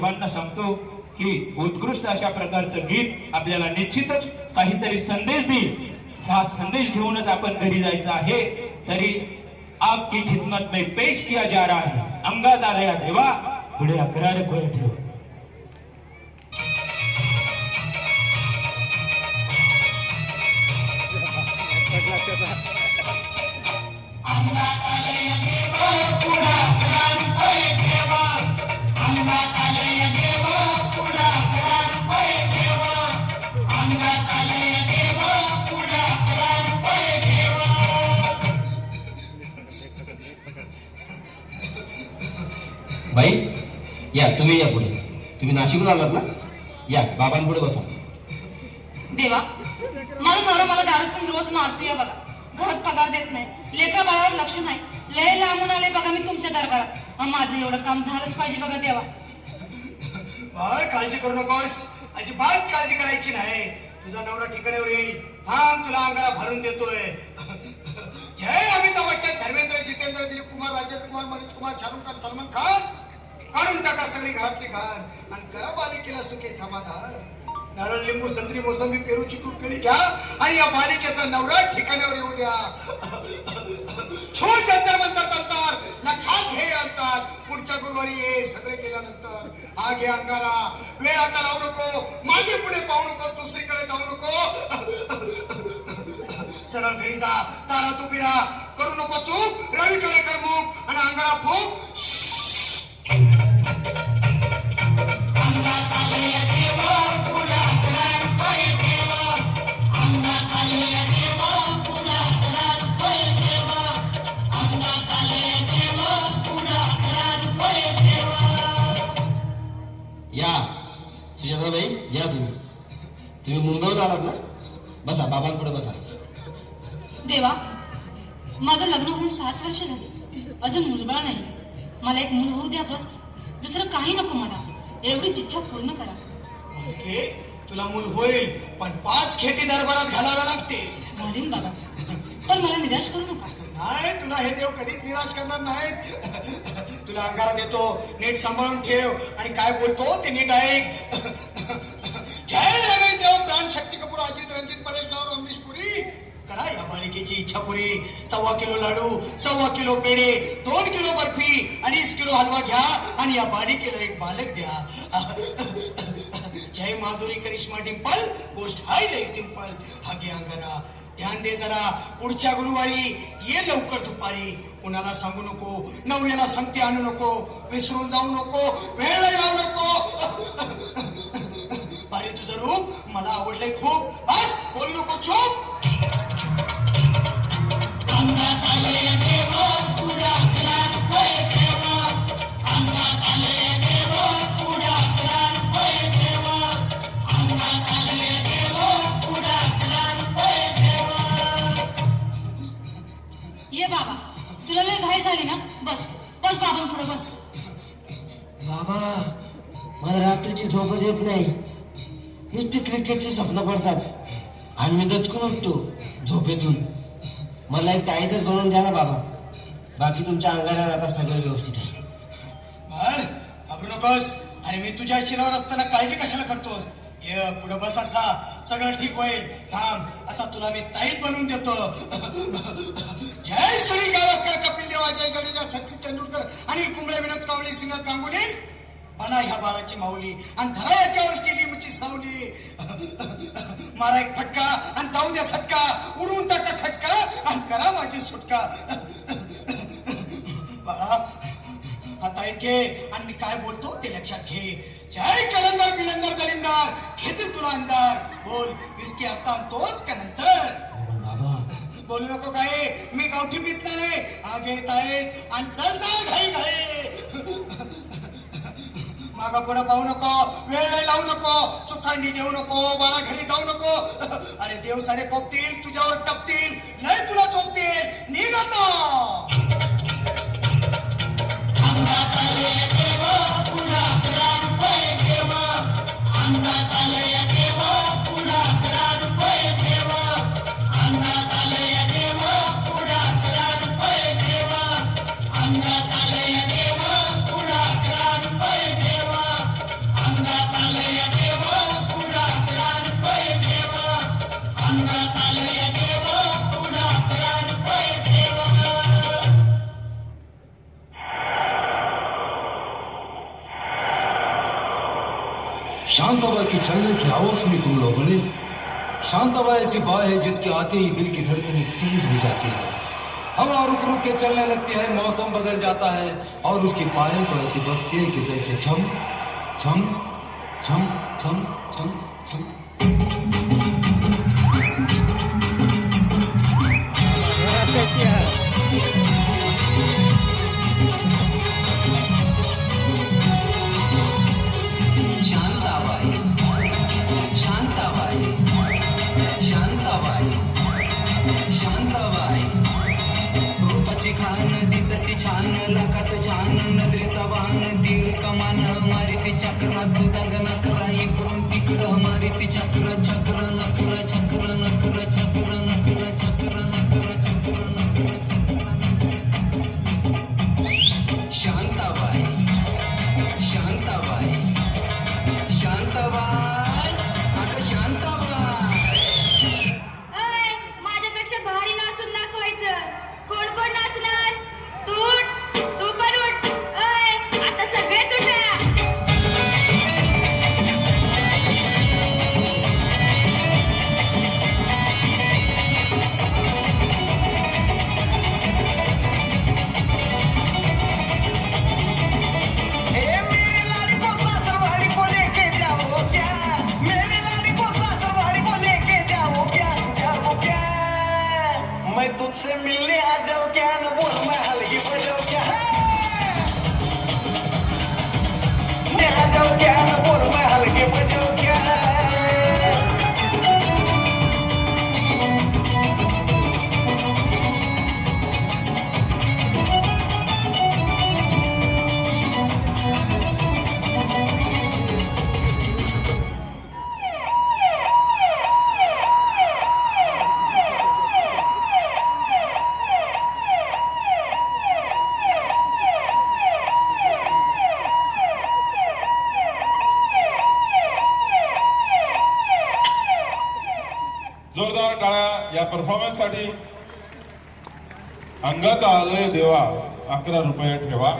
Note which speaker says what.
Speaker 1: सर्वांना सांगतो की उत्कृष्ट अशा प्रकारचं गीत आपल्याला निश्चितच काहीतरी संदेश देईल। हा संदेश घेऊनच आपण घरी जायचं आहे। तरी आपकी खिदमत में पेश किया जा रहा है अंगात आलया देवा पुढे अकरार कोय ठेव।
Speaker 2: बाई या तुम्ही या पुढे। तुम्ही नाशिकहून आलात ना? या बाबांपुढे बसा।
Speaker 3: देवा माझा नवरा मला दारू पण रोज मारतोय बघा। घरात पगार देत नाही, लेकरा बाळावर लक्ष नाही। लय लांबून आले बघा मी तुमच्या दरबारात। माझं एवढं काम झालंच पाहिजे बघा देवा।
Speaker 4: बाळ काळजी करू नकोस, अजिबात काळजी करायची नाही। तुझा नवरा ठिकाण्यावर येईल। थांब तुला अंगारा भरून देतोय। जय अमिताभ बच्चन, धर्मेंद्र, जितेंद्र, दिलीप कुमार, राजेंद्र कुमार, मनोज कुमार, शाहरुख खान, सलमान खान काढून टाका सगळी घरातली घाण आणि करा बालिकेला सुखे समाधान। नारळ, लिंबू, संत्री, मोसंबी, पेरू, चिकू, केळी घ्या आणि या बालिकेचा नवरा ठिकाण्यावर येऊ द्या। छो जंतर मंतर तंतर लक्षात घे अंतर। पुढच्या गुरुवारी ये सगळे गेल्यानंतर। हा घे अंगारा, वेळ आता लावू नको, मागे पुढे पाहू नको, दुसरीकडे जाऊ नको। सरळ घरी जा, दारात उभी राहा, करू नको चूक, रवीकडे कर मुख आणि अंगारा फूक।
Speaker 2: या सुजाताबाई या तुम्ही मुंबईहून आलात ना? बसा बाबांपुढे बसा।
Speaker 3: देवा माझं लग्न होऊन 7 वर्ष झाली, अजून मुलबाळ नाही। मला एक मूल होऊ द्या बस, दुसरं काही नको मला। एवढीच इच्छा पूर्ण करा।
Speaker 4: ओके, तुला मूल होईल पण 5 खेटी दरबारात घालाव्या लागतील।
Speaker 3: घालीन बाबा, पण मला निराश करू नका।
Speaker 4: नाही, तुला हे देव कधीच निराश करणार नाहीत। तुला अंगारा देतो, नीट सांभाळून ठेव आणि काय बोलतो ते नीट ऐक। जय रमेश देव, प्राण, शक्ती कपूर, अजित, रंजित, परेश लावर, अमरीश पुरी करा या बालिकेची इच्छा पुरी। 1.25 किलो लाडू, 1.25 किलो पेढे, 2 किलो बर्फी आणि 20 किलो हलवा घ्या आणि या बालिकेला एक बालक द्या। जय माधुरी, करिश्मा, डिंपल, गोष्ट हाय लय सिंपल। हा घे अंगारा, ध्यान दे जरा, पुढच्या गुरुवारी ये लवकर दुपारी। कुणाला सांगू नको, नवऱ्याला संगती आणू नको, विसरून जाऊ नको, वेळ लावू नको। बारी तुझं रूप मला आवडलंय खूप, बस बोलू नको, चूप।
Speaker 3: ये बाबा, तुला लय घाई झाली ना? बस बस बाबांपुढे बस।
Speaker 2: बाबा मला रात्रीची झोपच येत नाही, नुसती क्रिकेटची स्वप्न पडतात आणि मी दचकून उठतो झोपेतून। मला एक ताईतच बनवून द्या ना बाबा, बाकी तुमच्या अंगारात आता सगळं व्यवस्थित आहे।
Speaker 4: बाळ घाबरू नकोस, अरे मी तुझ्या शिरावर असताना काळजी कशाला करतोस? ये पुढे बस, असा सगळं ठीक होईल। थांब, आता तुला मी ताईत बनवून देतो। जय सुनील गावस्कर, कपिल देव, अजय जडेजा, सचिन तेंडुलकर, अनिल कुंबळे, विनोद कांबळे, श्रीनाथ गांगुली बना ह्या बाळाची माऊली आणि धरा याच्यावर स्टेलियमची सावली। मारा एक फटका आणि जाऊ द्या सटका, उडून टाका खटका आणि करा माझी सुटका। बाळा आता घे आणि मी काय बोलतो ते लक्षात घे। जय कलंदर, बिलंदर, दलिंदर, घेतील तुला अंधार। बोल, विस्की आता आणतोस का नंतर?
Speaker 2: बाबा
Speaker 4: बोलू नको काय, मी गावठी पीत नाही, आगे येत आहेत आणि चल जा घाई घाई। मागा पुढे पाहू नको, वेळ लावू नको, चुकांडी देऊ नको, बाळा घरी जाऊ नको। अरे देव सारे कोपतील, तुझ्यावर टपतील, लय तुला चोपतील, निघ आता।
Speaker 5: शांताबाई के चलने की आवाज सुनी तुम लोगों ने? शांताबाई ऐसी बात है जिसके आते ही दिल की धड़कनें तेज हो जाती है, हवा रुक रुक के चलने लगती है, मौसम बदल जाता है और उसकी पायल तो ऐसी बजती है कि जैसे छम छम छम छम छम छम।
Speaker 6: शांताबाई शांताबाई शांताबाई शांताबाई रूपाची खान दिसती छान, लाखात छान नजरेचा वाहन, दीड कमान मारिती चक्र, तुझा नकरा इकडून तिकडं मारिती चक्र, चक्र नकर चक्र नकर चक्र नकर चक्र नकर चक्र नकर चक्र। शांताबाई शांताबाई शांताबाई अगं शांताबाई।
Speaker 3: अय, माझ्यापेक्षा भारी नाचून दाखवायचं. कोण कोण नाचणार? तू उठ, तू पण उठ. अय, आता सगळेच उठा.
Speaker 6: मैं तुझसे मिलने आ जाऊं क्या, न बोल मैं हलगी बजाऊं क्या, मैं आ जाऊं क्या, न बोल मैं हलगी बजाऊं क्या।
Speaker 7: जोरदार टाळ्या या परफॉर्मन्स साठी. अंगात आलोय देवा 11 रुपये ठेवा.